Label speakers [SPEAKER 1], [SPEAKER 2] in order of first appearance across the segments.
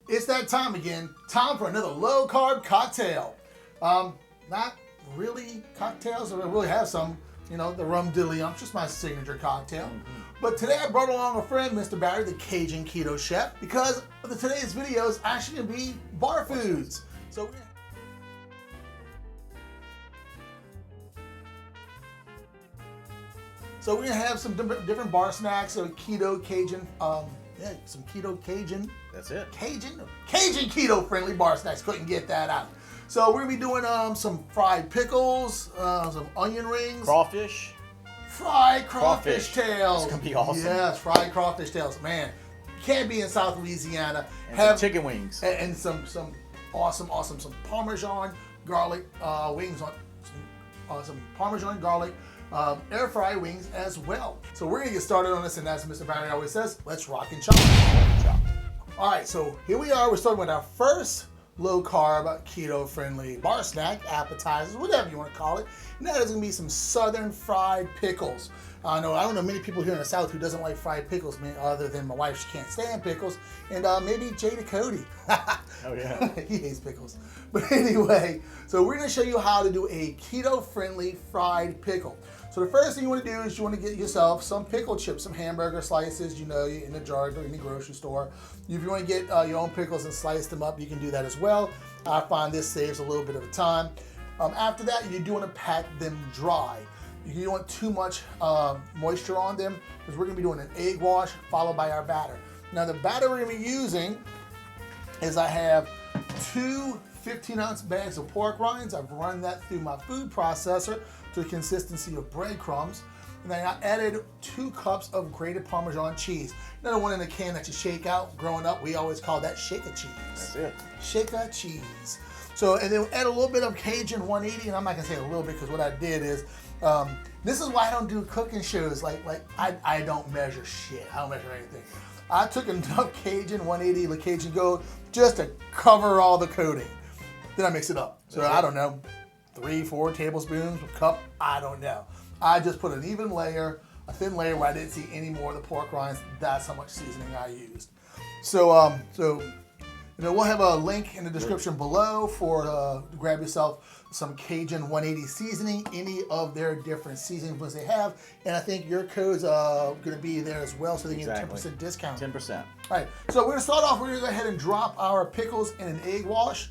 [SPEAKER 1] It's that time again. Time for another low-carb cocktail. Not really cocktails. I really have some, you know, the rum diddly-ump, just my signature cocktail. But today I brought along a friend, Mr. Barry, the Cajun keto chef, because today's video is actually going to be bar foods. So we're going to have some different bar snacks, so keto Cajun, some keto Cajun.
[SPEAKER 2] That's it.
[SPEAKER 1] Cajun keto friendly bar snacks. Couldn't get that out. So we're going to be doing some fried pickles, some onion rings.
[SPEAKER 2] Crawfish.
[SPEAKER 1] Fried crawfish tails.
[SPEAKER 2] It's going to be awesome.
[SPEAKER 1] Yes, fried crawfish tails. Man, can't be in South Louisiana.
[SPEAKER 2] And some chicken wings.
[SPEAKER 1] And some awesome, some Parmesan garlic wings on some Parmesan garlic air fry wings as well. So we're gonna get started on this, and as Mr. Barry always says, let's rock and chop. All right, so here we are. We're starting with our first low carb, keto friendly bar snack, appetizers, whatever you want to call it. And that is gonna be some southern fried pickles. I don't know many people here in the South who doesn't like fried pickles, other than my wife. She can't stand pickles, and maybe Jada Cody.
[SPEAKER 2] Oh yeah,
[SPEAKER 1] he hates pickles. But anyway, so we're going to show you how to do a keto-friendly fried pickle. So the first thing you want to do is you want to get yourself some pickle chips, some hamburger slices, you know, in the jar or in the grocery store. If you want to get your own pickles and slice them up, you can do that as well. I find this saves a little bit of time. After that, you do want to pat them dry. You don't want too much moisture on them, because we're going to be doing an egg wash followed by our batter. Now the batter we're going to be using is I have 2 15-ounce bags of pork rinds. I've run that through my food processor to the consistency of breadcrumbs. And then I added 2 cups of grated Parmesan cheese. Another one in a can that you shake out. Growing up, we always called that shaker cheese.
[SPEAKER 2] That's it. Shaker
[SPEAKER 1] cheese. So, and then add a little bit of Cajun 180, and I'm not gonna say a little bit, because what I did is, this is why I don't do cooking shows. I don't measure shit. I don't measure anything. I took enough Cajun 180, the Cajun Gold, just to cover all the coating. Then I mix it up. So I don't know, 3-4 tablespoons, a cup, I don't know. I just put an even layer, a thin layer where I didn't see any more of the pork rinds. That's how much seasoning I used. So, you know, we'll have a link in the description below for to grab yourself some Cajun 180 seasoning, any of their different seasonings they have. And I think your code's going to be there as well, so they get a 10% discount.
[SPEAKER 2] 10%.
[SPEAKER 1] All right, so we're going to start off, we're going to go ahead and drop our pickles in an egg wash.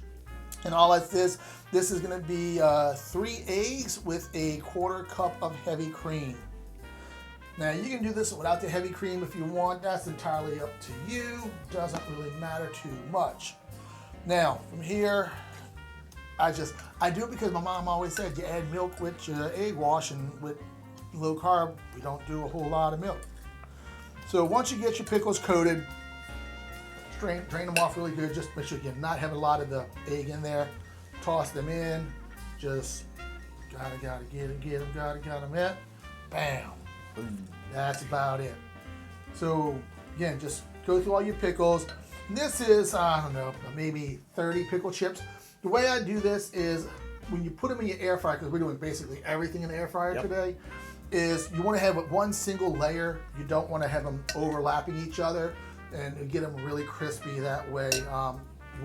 [SPEAKER 1] And all that's this is going to be 3 eggs with a 1/4 cup of heavy cream. Now you can do this without the heavy cream if you want. That's entirely up to you. Doesn't really matter too much. Now from here, I do it because my mom always said you add milk with your egg wash, and with low carb we don't do a whole lot of milk. So once you get your pickles coated, drain them off really good. Just make sure you not have a lot of the egg in there. Toss them in. Just gotta get them in. Bam. That's about it. So again, just go through all your pickles. This is, I don't know, maybe 30 pickle chips. The way I do this is when you put them in your air fryer, because we're doing basically everything in the air fryer today, is you want to have one single layer. You don't want to have them overlapping each other, and get them really crispy that way. You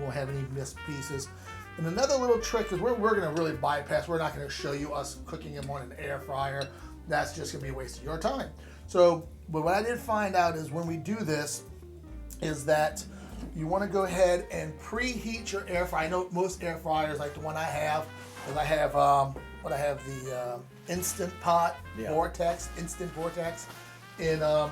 [SPEAKER 1] won't have any missed pieces. And another little trick is we're going to really bypass. We're not going to show you us cooking them on an air fryer. That's just going to be a waste of your time. So, but what I did find out is when we do this, is that you want to go ahead and preheat your air fryer. I know most air fryers, like the one I have, because I have the Instant Pot Vortex, Instant Vortex, and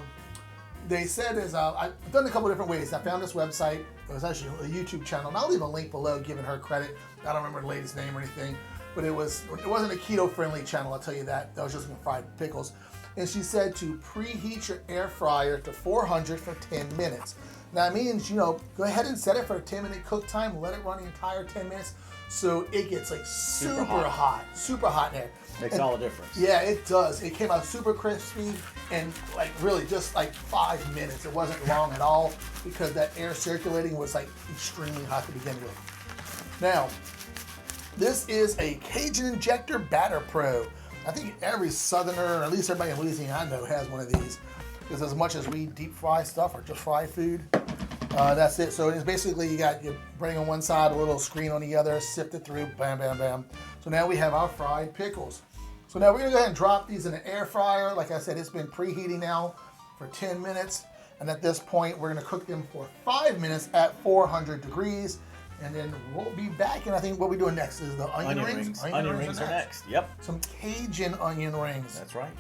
[SPEAKER 1] they said is I've done a couple different ways. I found this website. It was actually a YouTube channel, and I'll leave a link below giving her credit. I don't remember the lady's name or anything, but it wasn't a keto-friendly channel, I'll tell you that. That was just fried pickles. And she said to preheat your air fryer to 400 for 10 minutes. Now that means, you know, go ahead and set it for a 10-minute cook time. Let it run the entire 10 minutes, so it gets like super hot in there.
[SPEAKER 2] Makes all the difference.
[SPEAKER 1] Yeah, it does. It came out super crispy, and like really just like 5 minutes. It wasn't long at all, because that air circulating was like extremely hot to begin with. Now, this is a Cajun Injector Batter Pro. I think every Southerner, or at least everybody in Louisiana I know, has one of these. Because as much as we deep fry stuff or just fry food, That's it. So it's basically you got your breading on one side, a little screen on the other, sift it through, bam, bam, bam. So now we have our fried pickles. So now we're gonna go ahead and drop these in an air fryer. Like I said, it's been preheating now for 10 minutes. And at this point, we're gonna cook them for 5 minutes at 400 degrees. And then we'll be back, and I think what we're doing next is the onion rings.
[SPEAKER 2] Onion rings are next. Yep.
[SPEAKER 1] Some Cajun onion rings.
[SPEAKER 2] That's right.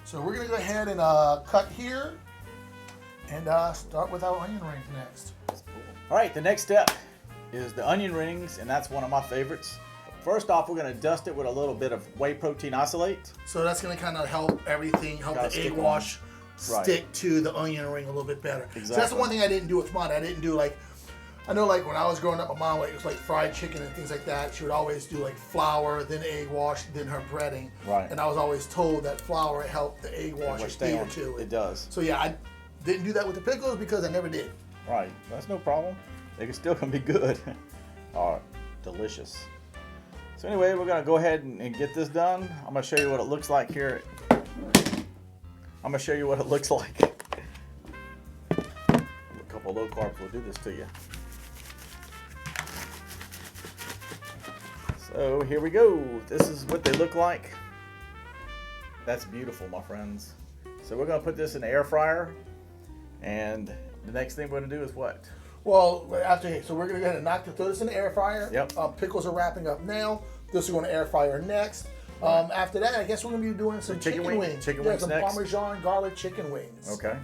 [SPEAKER 1] So we're gonna go ahead and cut here and start with our onion rings next.
[SPEAKER 2] All right, the next step is the onion rings, and that's one of my favorites. First off, we're gonna dust it with a little bit of whey protein isolate.
[SPEAKER 1] So that's gonna kind of help everything, help the egg wash stick to the onion ring a little bit better.
[SPEAKER 2] Exactly.
[SPEAKER 1] So that's the one thing I didn't do with mine. I didn't do like, I know like when I was growing up, my mom, like, it was like fried chicken and things like that. She would always do like flour, then egg wash, then her breading.
[SPEAKER 2] Right.
[SPEAKER 1] And I was always told that flour helped the egg wash adhere to it.
[SPEAKER 2] It does.
[SPEAKER 1] So yeah, I didn't do that with the pickles because I never did.
[SPEAKER 2] Right, that's no problem. They can still can be good. All right, delicious. So anyway, we're gonna go ahead and get this done. I'm gonna show you what it looks like here. I'm gonna show you what it looks like. A couple low carbs will do this to you. So here we go. This is what they look like. That's beautiful, my friends. So we're gonna put this in the air fryer, and the next thing we're gonna do is what?
[SPEAKER 1] Well, so we're gonna go ahead and throw this in the air fryer.
[SPEAKER 2] Yep.
[SPEAKER 1] Pickles are wrapping up now. This is going to air fryer next. After that, I guess we're gonna be doing some chicken wings.
[SPEAKER 2] Chicken wings
[SPEAKER 1] some
[SPEAKER 2] next.
[SPEAKER 1] Parmesan garlic chicken wings.
[SPEAKER 2] Okay.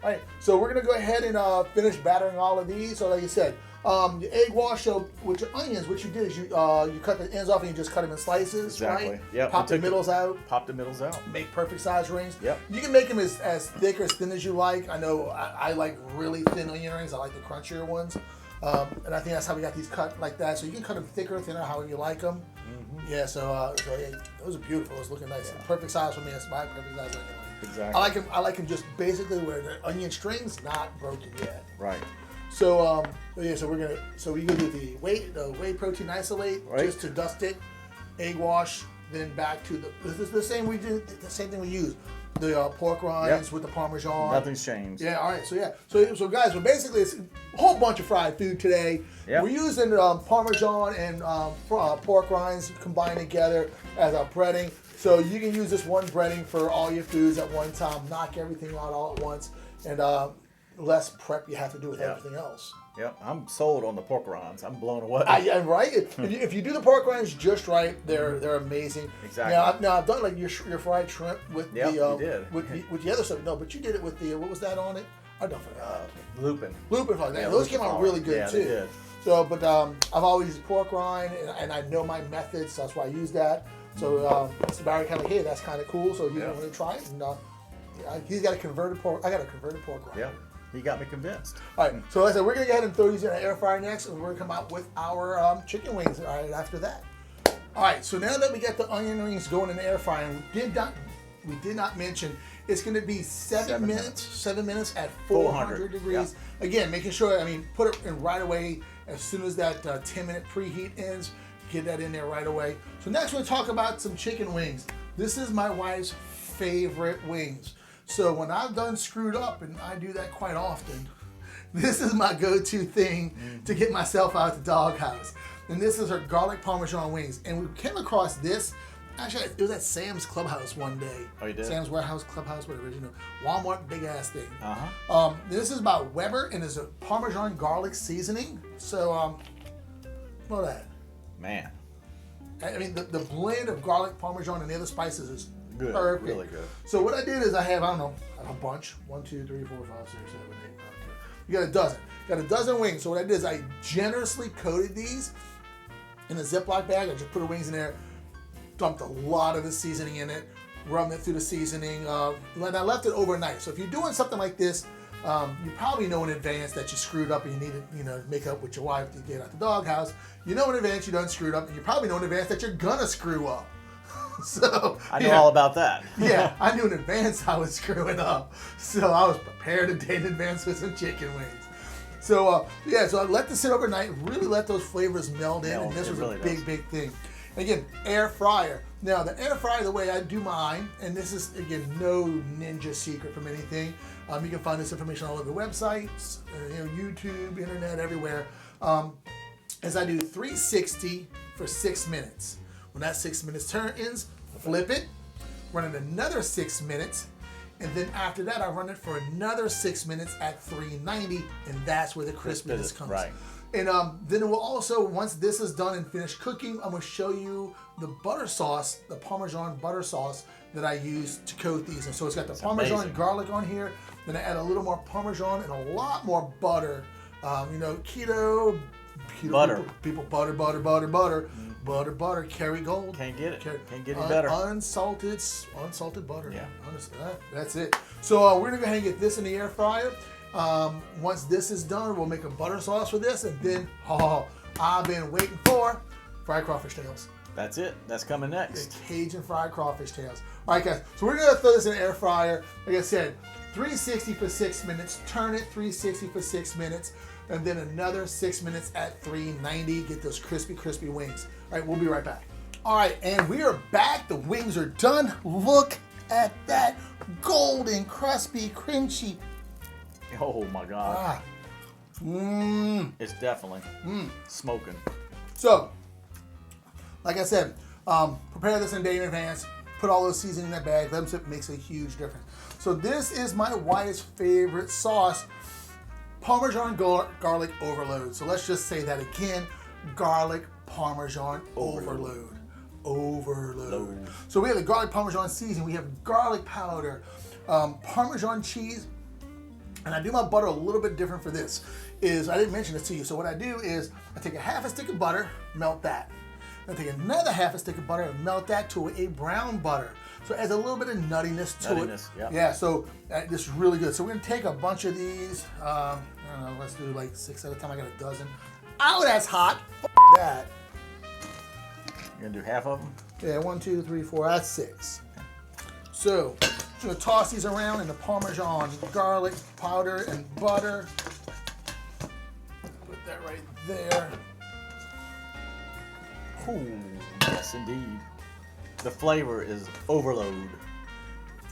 [SPEAKER 1] All right, so we're gonna go ahead and finish battering all of these. So like you said, the egg wash. So with your onions, what you did is you cut the ends off and you just cut them in slices,
[SPEAKER 2] Exactly.
[SPEAKER 1] right?
[SPEAKER 2] Yep.
[SPEAKER 1] Pop the middles out.
[SPEAKER 2] Pop the middles out.
[SPEAKER 1] Make perfect size rings.
[SPEAKER 2] Yep.
[SPEAKER 1] You can make them as thick or as thin as you like. I know I like really thin onion rings. I like the crunchier ones. And I think that's how we got these cut like that. So you can cut them thicker, thinner, however you like them. Mm-hmm. Yeah, so yeah, those are beautiful. It's looking nice. Yeah. Perfect size for me. It's my perfect size onion ring.
[SPEAKER 2] Exactly.
[SPEAKER 1] I like them just basically where the onion string's not broken yet.
[SPEAKER 2] Right.
[SPEAKER 1] So yeah, so we're gonna do the whey protein isolate just to dust it, egg wash, then back to this is the same thing we use. The pork rinds with the Parmesan.
[SPEAKER 2] Nothing's changed.
[SPEAKER 1] Yeah, all right. So yeah, so guys, so basically it's a whole bunch of fried food today. Yep. We're using Parmesan and pork rinds combined together as our breading. So you can use this one breading for all your foods at one time. Knock everything out all at once, and less prep you have to do with everything else.
[SPEAKER 2] Yep, I'm sold on the pork rinds. I'm blown away.
[SPEAKER 1] Right? If you do the pork rinds just right, they're amazing.
[SPEAKER 2] Exactly.
[SPEAKER 1] Now I've done like your fried shrimp with with the other stuff. No, but you did it with the what was that on it? I don't forget.
[SPEAKER 2] Lupin.
[SPEAKER 1] Lupin. Yeah, those came out really good too.
[SPEAKER 2] They did.
[SPEAKER 1] So, but I've always used pork rind, and I know my methods, so that's why I use that. So Barry kind of like, hey, that's kind of cool. So he's going to try it, and he's got a converted pork. I got a converted pork rind.
[SPEAKER 2] Yeah. He got me convinced.
[SPEAKER 1] All right, so like I said, we're gonna go ahead and throw these in an air fryer next, and we're gonna come out with our chicken wings right after that. All right, so now that we got the onion rings going in the air fryer, we did not mention it's gonna be 7 minutes at 400 degrees. Yeah. Again, making sure, put it in right away as soon as that 10-minute preheat ends. Get that in there right away. So next we're gonna talk about some chicken wings. This is my wife's favorite wings. So when I've done screwed up, and I do that quite often, this is my go-to thing to get myself out of the doghouse. And this is her garlic Parmesan wings. And we came across this, actually it was at Sam's Clubhouse one day.
[SPEAKER 2] Oh, you did?
[SPEAKER 1] Sam's Warehouse Clubhouse, whatever, Walmart, big ass thing.
[SPEAKER 2] Uh-huh.
[SPEAKER 1] This is by Weber, and it's a Parmesan garlic seasoning. So, look at that.
[SPEAKER 2] Man.
[SPEAKER 1] The blend of garlic, Parmesan, and the other spices is
[SPEAKER 2] good.
[SPEAKER 1] Perfect.
[SPEAKER 2] Really good.
[SPEAKER 1] So what I did is I have a bunch. 1, 2, 3, 4, 5, 6, 7, 8, 9, 10. You got a dozen. Got a dozen wings. So what I did is I generously coated these in a Ziploc bag. I just put the wings in there, dumped a lot of the seasoning in it, rubbed it through the seasoning, and I left it overnight. So if you're doing something like this, you probably know in advance that you screwed up and you need to, make up with your wife to get out the doghouse. You know in advance you done screwed up, and you probably know in advance that you're gonna screw up. So
[SPEAKER 2] I know all about that.
[SPEAKER 1] Yeah, I knew in advance I was screwing up, so I was prepared a day in advance with some chicken wings. So so I let this sit overnight, really let those flavors meld in, and this was a big thing. And again, air fryer. Now the air fryer, the way I do mine, and this is again no ninja secret from anything. You can find this information all over websites, YouTube, internet, everywhere. Is I do 360 for 6 minutes. When that 6 minutes ends, flip it, run it another 6 minutes, and then after that I run it for another 6 minutes at 390, and that's where the crispiness comes.
[SPEAKER 2] Right.
[SPEAKER 1] And then it will also, once this is done and finished cooking, I'm going to show you the butter sauce, the Parmesan butter sauce that I use to coat these. And so it's got the Parmesan garlic on here. Then I add a little more Parmesan and a lot more butter. Keto
[SPEAKER 2] butter.
[SPEAKER 1] People butter. Butter, Kerry Gold.
[SPEAKER 2] Can't get it. Can't get any better.
[SPEAKER 1] Unsalted butter.
[SPEAKER 2] Yeah.
[SPEAKER 1] Honestly, that's it. So we're going to go ahead and get this in the air fryer. Once this is done, we'll make a butter sauce for this, and then I've been waiting for fried crawfish tails.
[SPEAKER 2] That's it. That's coming next.
[SPEAKER 1] The Cajun fried crawfish tails. All right, guys. So we're gonna throw this in the air fryer. Like I said, 360 for 6 minutes. Turn it 360 for 6 minutes, and then another 6 minutes at 390. Get those crispy wings. All right, we'll be right back. All right, and we are back. The wings are done. Look at that golden, crispy, crunchy.
[SPEAKER 2] Oh my God. It's definitely smoking.
[SPEAKER 1] So, like I said, prepare this in a day in advance. Put all those seasonings in that bag. Let them sit. Makes a huge difference. So this is my wife's favorite sauce, Parmesan garlic overload. So let's just say that again, garlic Parmesan overload. So we have the garlic Parmesan seasoning. We have garlic powder, Parmesan cheese. And I do my butter a little bit different for this. I didn't mention this to you. So what I do is I take a half a stick of butter, melt that. Then I take another half a stick of butter and melt that to a brown butter. So it adds a little bit of nuttiness to it.
[SPEAKER 2] Yeah.
[SPEAKER 1] Yeah, so this is really good. So we're gonna take a bunch of these. I don't know, let's do like 6 at a time. I got a dozen. Oh, that's hot. That.
[SPEAKER 2] You're gonna do half of them?
[SPEAKER 1] Yeah, 1, 2, 3, 4, that's 6. So, I'm gonna toss these around in the Parmesan garlic powder and butter. Put that right there.
[SPEAKER 2] Ooh, yes indeed. The flavor is overload.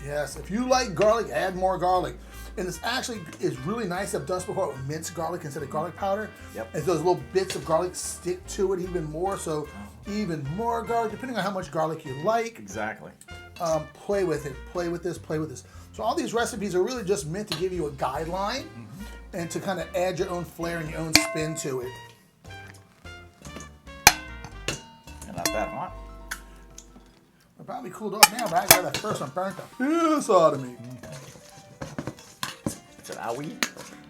[SPEAKER 1] Yes, if you like garlic, add more garlic. And this actually is really nice. I've done this before with minced garlic instead of garlic powder.
[SPEAKER 2] Yep.
[SPEAKER 1] And those little bits of garlic stick to it even more. So even more garlic, depending on how much garlic you like.
[SPEAKER 2] Exactly.
[SPEAKER 1] Play with it. Play with this. Play with this. So all these recipes are really just meant to give you a guideline and to kind of add your own flair and your own spin to it.
[SPEAKER 2] And not that hot.
[SPEAKER 1] It probably cooled off now, but I got that first one burnt the piss out of me.
[SPEAKER 2] It's an AYEEE.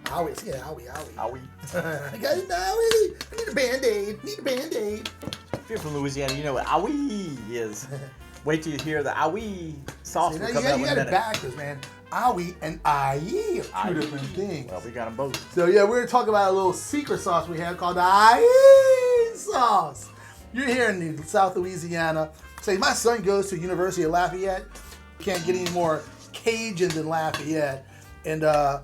[SPEAKER 1] Owie, yeah, owie.
[SPEAKER 2] AYEEE.
[SPEAKER 1] I got an owie. I need a Band-Aid.
[SPEAKER 2] If you're from Louisiana, you know what AYEEE is. Wait till you hear the AYEEE sauce.
[SPEAKER 1] See,
[SPEAKER 2] will
[SPEAKER 1] you
[SPEAKER 2] come out in a
[SPEAKER 1] got it
[SPEAKER 2] minute.
[SPEAKER 1] backwards, man. Owie and AYEEE are two different things.
[SPEAKER 2] Well, we got them both.
[SPEAKER 1] So yeah, we're gonna talk about a little secret sauce we have called the AYEEE sauce. You're here in South Louisiana. Say my son goes to University of Lafayette. Can't get any more Cajun than Lafayette. And the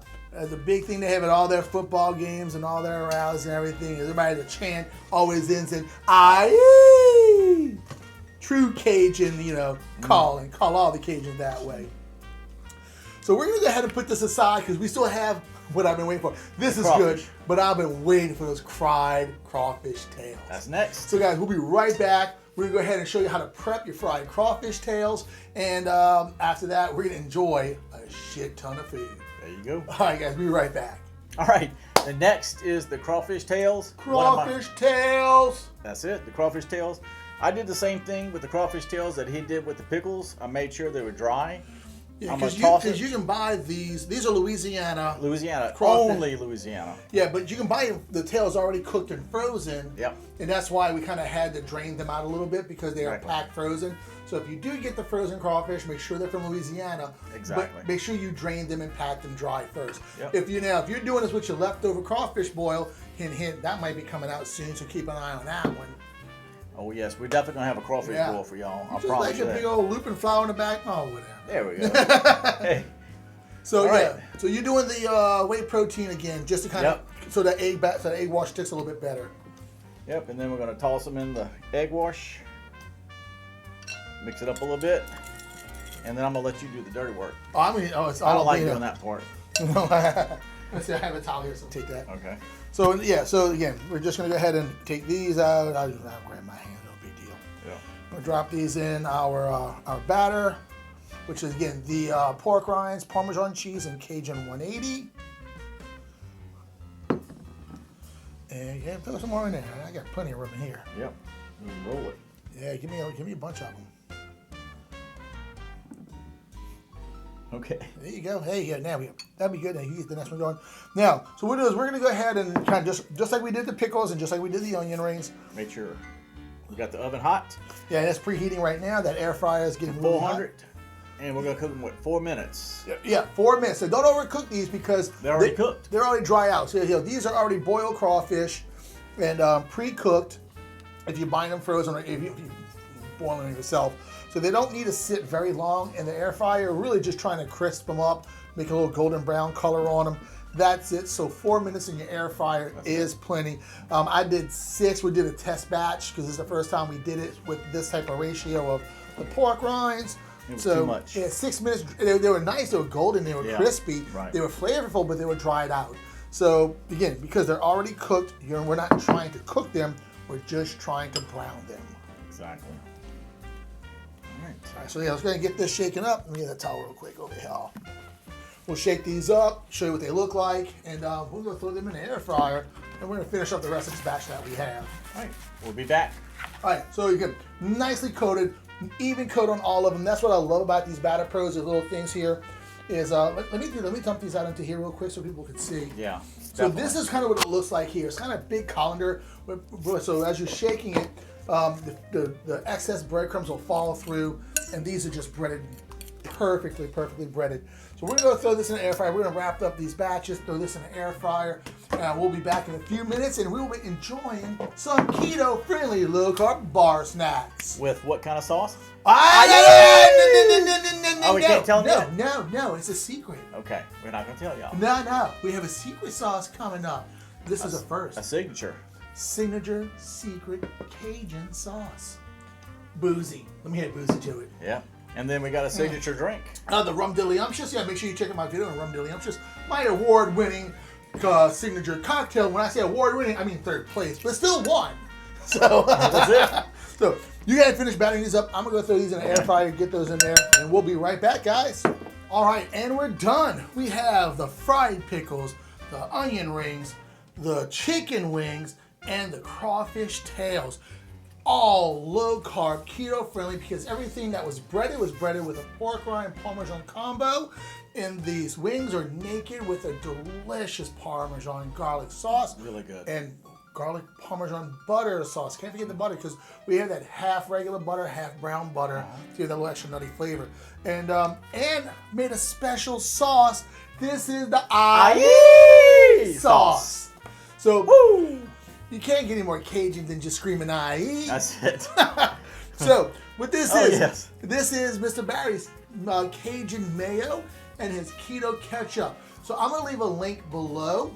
[SPEAKER 1] big thing they have at all their football games and all their rallies and everything is everybody the chant always ends in AYEEE. True Cajun, call all the Cajuns that way. So we're gonna go ahead and put this aside because we still have what I've been waiting for. This is good, but I've been waiting for those fried crawfish tails.
[SPEAKER 2] That's next.
[SPEAKER 1] So guys, we'll be right back. We're gonna go ahead and show you how to prep your fried crawfish tails, and after that, we're gonna enjoy a shit ton of food.
[SPEAKER 2] There you go.
[SPEAKER 1] All right, guys, we'll be right back.
[SPEAKER 2] All right, the next is the crawfish tails.
[SPEAKER 1] Crawfish tails.
[SPEAKER 2] That's it, the crawfish tails. I did the same thing with the crawfish tails that he did with the pickles. I made sure they were dry.
[SPEAKER 1] Yeah, because you can buy these. These are Louisiana.
[SPEAKER 2] Crawfish. Only Louisiana.
[SPEAKER 1] Yeah, but you can buy the tails already cooked and frozen.
[SPEAKER 2] Yep.
[SPEAKER 1] And that's why we kind of had to drain them out a little bit because they are packed frozen. So if you do get the frozen crawfish, make sure they're from Louisiana.
[SPEAKER 2] Exactly.
[SPEAKER 1] But make sure you drain them and pack them dry first.
[SPEAKER 2] Yep.
[SPEAKER 1] If you're doing this with your leftover crawfish boil, hint, that might be coming out soon. So keep an eye on that one.
[SPEAKER 2] Oh yes, we're definitely gonna have a crawfish boil for y'all. I
[SPEAKER 1] just
[SPEAKER 2] promise
[SPEAKER 1] like
[SPEAKER 2] you
[SPEAKER 1] a
[SPEAKER 2] that.
[SPEAKER 1] big old looping flour in the back. Oh, whatever.
[SPEAKER 2] There we go. Hey.
[SPEAKER 1] So
[SPEAKER 2] All right.
[SPEAKER 1] so you're doing the whey protein again, just to kind of so the egg wash sticks a little bit better.
[SPEAKER 2] Yep, and then we're gonna toss them in the egg wash. Mix it up a little bit, and then I'm gonna let you do the dirty work.
[SPEAKER 1] It's
[SPEAKER 2] I
[SPEAKER 1] all
[SPEAKER 2] don't like doing that part.
[SPEAKER 1] Let's see, I have a towel here, so take that.
[SPEAKER 2] Okay.
[SPEAKER 1] So yeah, so again, we're just gonna go ahead and take these out. I'll grab my hand, no big deal.
[SPEAKER 2] Yeah.
[SPEAKER 1] I'm gonna drop these in our batter, which is again the pork rinds, Parmesan cheese, and Cajun 180. And yeah, throw some more in there. I got plenty of room in here.
[SPEAKER 2] Yep. Roll it.
[SPEAKER 1] Yeah, give me a bunch of them.
[SPEAKER 2] Okay.
[SPEAKER 1] There you go. Hey, yeah, now that'd be good. Now you get the next one going. Now, so what we'll do is we're gonna go ahead and kind of just like we did the pickles and just like we did the onion rings.
[SPEAKER 2] Make sure we got the oven hot.
[SPEAKER 1] Yeah, that's preheating right now. That air fryer is getting
[SPEAKER 2] 400. And we're gonna cook them, what, 4 minutes?
[SPEAKER 1] Yeah, 4 minutes. So don't overcook these because
[SPEAKER 2] they're already cooked.
[SPEAKER 1] They're already dry out. So these are already boiled crawfish and pre-cooked. If you buy them frozen or if you boil them yourself, so they don't need to sit very long in the air fryer. Really, just trying to crisp them up, make a little golden brown color on them. That's it. So 4 minutes in your air fryer is plenty. I did 6. We did a test batch because this is the first time we did it with this type of ratio of the pork rinds.
[SPEAKER 2] It was
[SPEAKER 1] so
[SPEAKER 2] too much.
[SPEAKER 1] Yeah, 6 minutes. They were nice. They were golden. They were crispy.
[SPEAKER 2] Right.
[SPEAKER 1] They were flavorful, but they were dried out. So again, because they're already cooked, we're not trying to cook them. We're just trying to brown them.
[SPEAKER 2] Exactly. All right.
[SPEAKER 1] So yeah, let's go ahead and get this shaken up. Let me get that towel real quick over here. We'll shake these up, show you what they look like, and we're going to throw them in the air fryer, and we're going to finish up the rest of this batch that we have.
[SPEAKER 2] All right. We'll be back.
[SPEAKER 1] All right, so you get nicely coated, even coat on all of them. That's what I love about these Batter Pros, the little things here. Is let me dump these out into here real quick so people can see.
[SPEAKER 2] Yeah.
[SPEAKER 1] So this is kind of what it looks like here. It's kind of a big colander. So as you're shaking it, the excess breadcrumbs will fall through, and these are just breaded perfectly breaded. So we're going to throw this in the air fryer. We're going to wrap up these batches, throw this in the air fryer. We'll be back in a few minutes, and we will be enjoying some keto-friendly low-carb bar snacks.
[SPEAKER 2] With what kind of sauce?
[SPEAKER 1] Oh,
[SPEAKER 2] we can't tell them
[SPEAKER 1] yet? No, it's a secret.
[SPEAKER 2] Okay, we're not going to tell y'all.
[SPEAKER 1] No, we have a secret sauce coming up. This is a first.
[SPEAKER 2] A signature.
[SPEAKER 1] Signature secret Cajun sauce. Boozy. Let me add boozy to it.
[SPEAKER 2] Yeah. And then we got a signature drink.
[SPEAKER 1] The Rum Diddlyumptious. Yeah, make sure you check out my video on Rum Diddlyumptious. My award-winning signature cocktail. When I say award-winning, I mean third place, but still won. So
[SPEAKER 2] that's it.
[SPEAKER 1] So you gotta finish battering these up. I'm gonna go throw these in the air fryer, get those in there, and we'll be right back, guys. All right, and we're done. We have the fried pickles, the onion rings, the chicken wings, and the crawfish tails. All low carb, keto friendly, because everything that was breaded with a pork rind Parmesan combo. And these wings are naked with a delicious Parmesan garlic sauce.
[SPEAKER 2] Really good. And
[SPEAKER 1] garlic Parmesan butter sauce. Can't forget the butter because we have that half regular butter, half brown butter to give that little extra nutty flavor. And made a special sauce. This is the AYEEE sauce. So woo! You can't get any more Cajun than just screaming AYEEE.
[SPEAKER 2] That's it.
[SPEAKER 1] So what this is,
[SPEAKER 2] this
[SPEAKER 1] is Mr. Barry's Cajun mayo and his keto ketchup. So I'm gonna leave a link below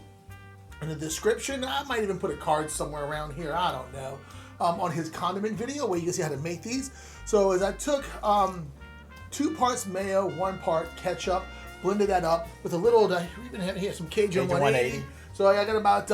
[SPEAKER 1] in the description. I might even put a card somewhere around here. I don't know. On his condiment video where you can see how to make these. So as I took 2 parts mayo, 1 part ketchup, blended that up with a little. We even have here some Cajun 180. So I got about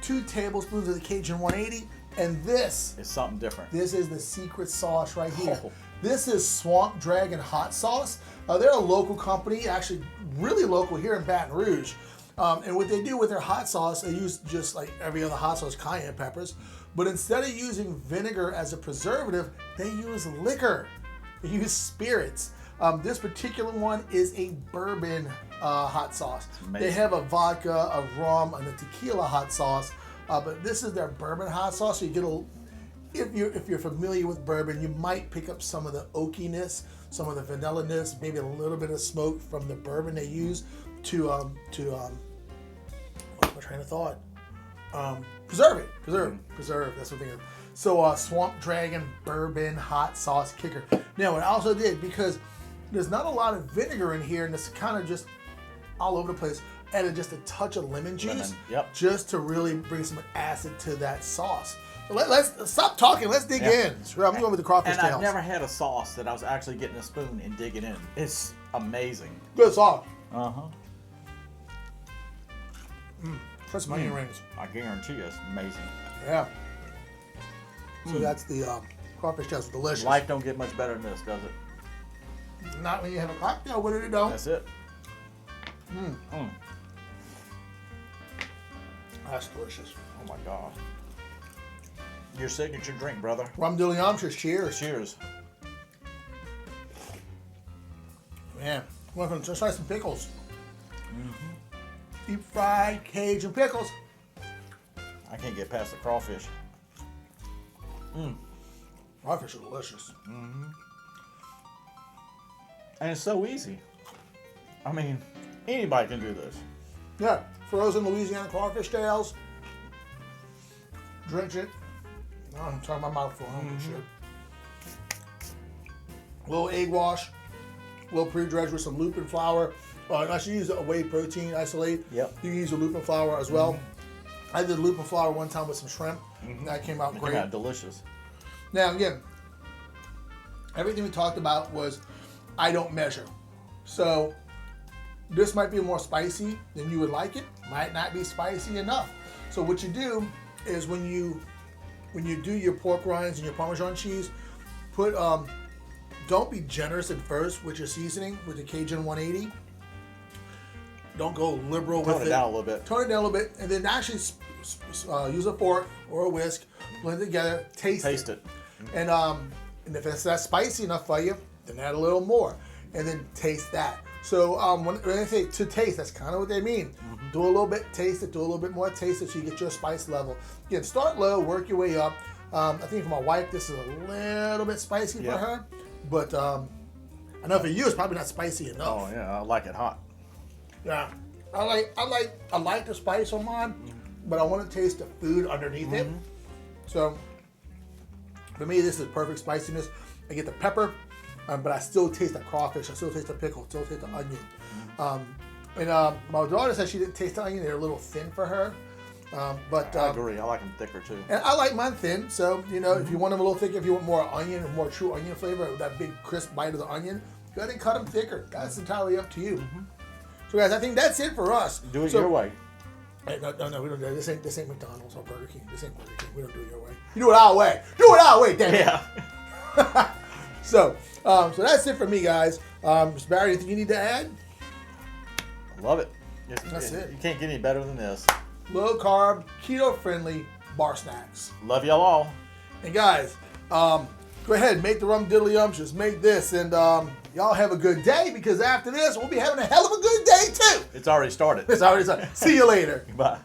[SPEAKER 1] 2 tablespoons of the Cajun 180, and this
[SPEAKER 2] is something different.
[SPEAKER 1] This is the secret sauce right here. Oh. This is Swamp Dragon hot sauce. They're a local company, actually really local here in Baton Rouge. And what they do with their hot sauce, they use just like every other hot sauce, cayenne peppers. But instead of using vinegar as a preservative, they use liquor. They use spirits. This particular one is a bourbon hot sauce. They have a vodka, a rum, and a tequila hot sauce. But this is their bourbon hot sauce. So you get if you're familiar with bourbon, you might pick up some of the oakiness, some of the vanilla-ness, maybe a little bit of smoke from the bourbon they use to what's my train of thought? Preserve it. Preserve. That's what they are. So Swamp Dragon bourbon hot sauce kicker. Now what I also did, because there's not a lot of vinegar in here and it's kind of just all over the place, added just a touch of lemon juice just to really bring some acid to that sauce. Let's stop talking. Let's dig in. Screw, I'm going with the crawfish
[SPEAKER 2] And
[SPEAKER 1] tails.
[SPEAKER 2] I've never had a sauce that I was actually getting a spoon and digging in. It's amazing.
[SPEAKER 1] Good sauce.
[SPEAKER 2] Uh-huh.
[SPEAKER 1] Put some onion rings.
[SPEAKER 2] I guarantee you it's amazing.
[SPEAKER 1] Yeah. So that's the crawfish tails. Delicious.
[SPEAKER 2] Life don't get much better than this, does it?
[SPEAKER 1] Not when you have a cocktail with it, it don't.
[SPEAKER 2] That's it.
[SPEAKER 1] That's delicious.
[SPEAKER 2] Oh my God. Your signature drink, brother.
[SPEAKER 1] Rum diddly cheers.
[SPEAKER 2] Cheers.
[SPEAKER 1] Man, let's try some pickles. Deep fried Cajun pickles.
[SPEAKER 2] I can't get past the crawfish.
[SPEAKER 1] Crawfish are delicious.
[SPEAKER 2] And it's so easy. I mean, anybody can do this.
[SPEAKER 1] Yeah, frozen Louisiana crawfish tails. Drench it. Oh, I'm talking my mouth full. Shit. A little egg wash. A little pre-dredged with some lupin flour. I should use a whey protein isolate.
[SPEAKER 2] Yep.
[SPEAKER 1] You can use the lupin flour as well. I did lupin flour one time with some shrimp. That came out great.
[SPEAKER 2] Came out delicious.
[SPEAKER 1] Now, again, everything we talked about was I don't measure. So this might be more spicy than you would like it. Might not be spicy enough. So what you do is when you do your pork rinds and your Parmesan cheese, put don't be generous at first with your seasoning with the Cajun 180. Don't go liberal with it.
[SPEAKER 2] Tone it down a little bit.
[SPEAKER 1] Tone it down a little bit, and then actually use a fork or a whisk, blend it together, taste it. And if it's that spicy enough for you, then add a little more, and then taste that. So when I say to taste, that's kind of what they mean. Do a little bit, taste it. Do a little bit more, taste it, so you get your spice level. Again, start low, work your way up. I think for my wife, this is a little bit spicy for her, but I know for you, it's probably not spicy enough.
[SPEAKER 2] Oh yeah, I like it hot.
[SPEAKER 1] Yeah, I like the spice on mine, but I want to taste the food underneath it. So for me, this is perfect spiciness. I get the pepper, but I still taste the crawfish. I still taste the pickle. Still taste the onion. My daughter said she didn't taste the onion. They're a little thin for her. But
[SPEAKER 2] I agree. I like them thicker too.
[SPEAKER 1] And I like mine thin. So if you want them a little thicker, if you want more onion, more true onion flavor, that big crisp bite of the onion, go ahead and cut them thicker. That's entirely up to you. So guys, I think that's it for us.
[SPEAKER 2] Do it your way.
[SPEAKER 1] Hey, no, we don't do it. This ain't McDonald's or Burger King. This ain't Burger King. We don't do it your way. You do it our way. Do it our way, damn it.
[SPEAKER 2] Yeah.
[SPEAKER 1] So that's it for me, guys. Mr. Barry, anything you need to add?
[SPEAKER 2] I love it.
[SPEAKER 1] That's it.
[SPEAKER 2] You can't get any better than this.
[SPEAKER 1] Low carb, keto friendly bar snacks.
[SPEAKER 2] Love y'all all.
[SPEAKER 1] And guys, go ahead, make the rum diddly umptious. Make this, and y'all have a good day, because after this, we'll be having a hell of a good day too.
[SPEAKER 2] It's already started.
[SPEAKER 1] It's already started. See you later.
[SPEAKER 2] Bye.